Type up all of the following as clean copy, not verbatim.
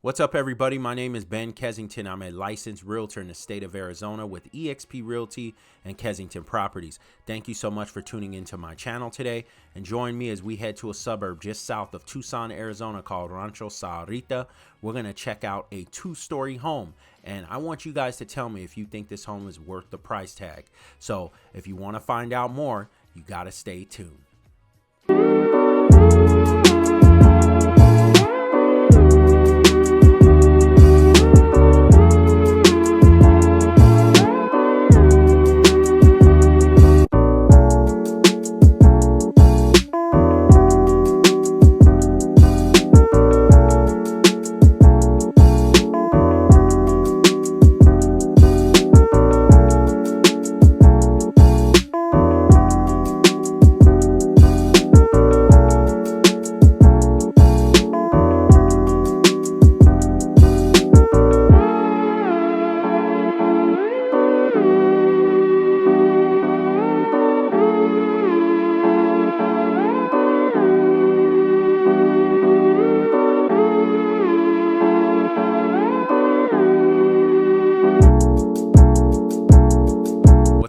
What's up, everybody? My name is Ben Kensington. I'm a licensed realtor in the state of Arizona with eXp Realty and Kensington Properties. Thank you so much for tuning into my channel today and join me as we head to a suburb just south of Tucson, Arizona called Rancho Sahuarita. We're going to check out a two-story home, and I want you guys to tell me if you think this home is worth the price tag. So if you want to find out more, you got to stay tuned.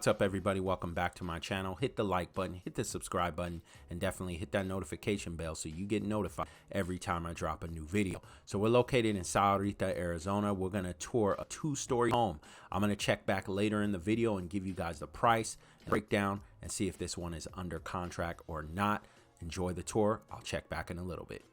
What's up, everybody? Welcome back to my channel. Hit the like button, hit the subscribe button, and definitely hit that notification bell so you get notified every time I drop a new video. So we're located in Sahuarita, Arizona. We're going to tour a two-story home. I'm going to check back later in the video and give you guys the price and breakdown and see if this one is under contract or not. Enjoy the tour. I'll check back in a little bit.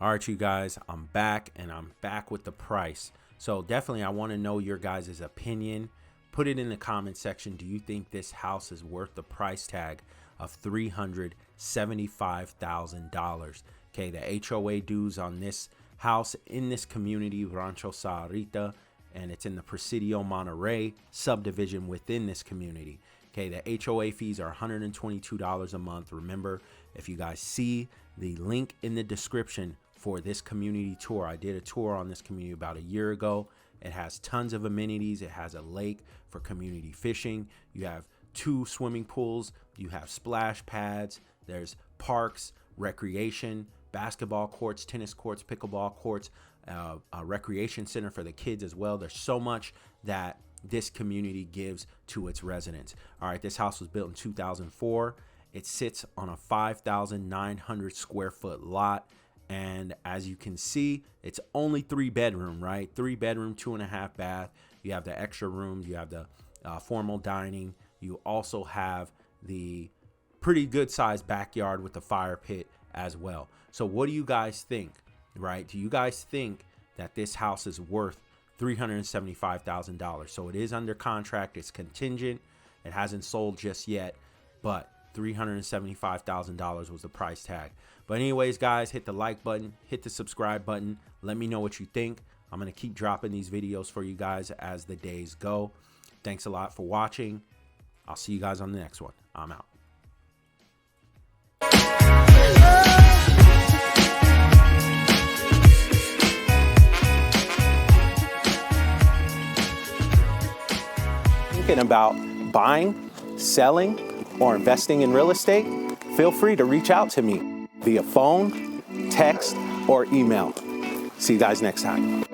All right, you guys, I'm back, and I'm back with the price. So definitely I want to know your guys' opinion. Put it in the comment section. Do you think this house is worth the price tag of $375,000? Okay, the HOA dues on this house in this community, Rancho Sahuarita, and it's in the Presidio Monterey subdivision within this community. Okay, the HOA fees are $122 a month. Remember, if you guys see the link in the description for this community tour, I did a tour on this community about a year ago. It has tons of amenities. It has a lake for community fishing. You have 2 swimming pools. You have splash pads. There's parks, recreation, basketball courts, tennis courts, pickleball courts, a recreation center for the kids as well. There's so much that this community gives to its residents. All right, this house was built in 2004. It sits on a 5,900 square foot lot. And as you can see, it's only 3 bedroom, right? 3 bedroom, 2.5 bath. You have the extra rooms. You have the formal dining. You also have the pretty good sized backyard with the fire pit as well. So what do you guys think, right? Do you guys think that this house is worth $375,000? So it is under contract. It's contingent. It hasn't sold just yet, but $375,000 was the price tag. But anyways, guys, hit the like button, hit the subscribe button. Let me know what you think. I'm going to keep dropping these videos for you guys as the days go. Thanks a lot for watching. I'll see you guys on the next one. I'm out. Thinking about buying, selling, or investing in real estate? Feel free to reach out to me via phone, text, or email. See you guys next time.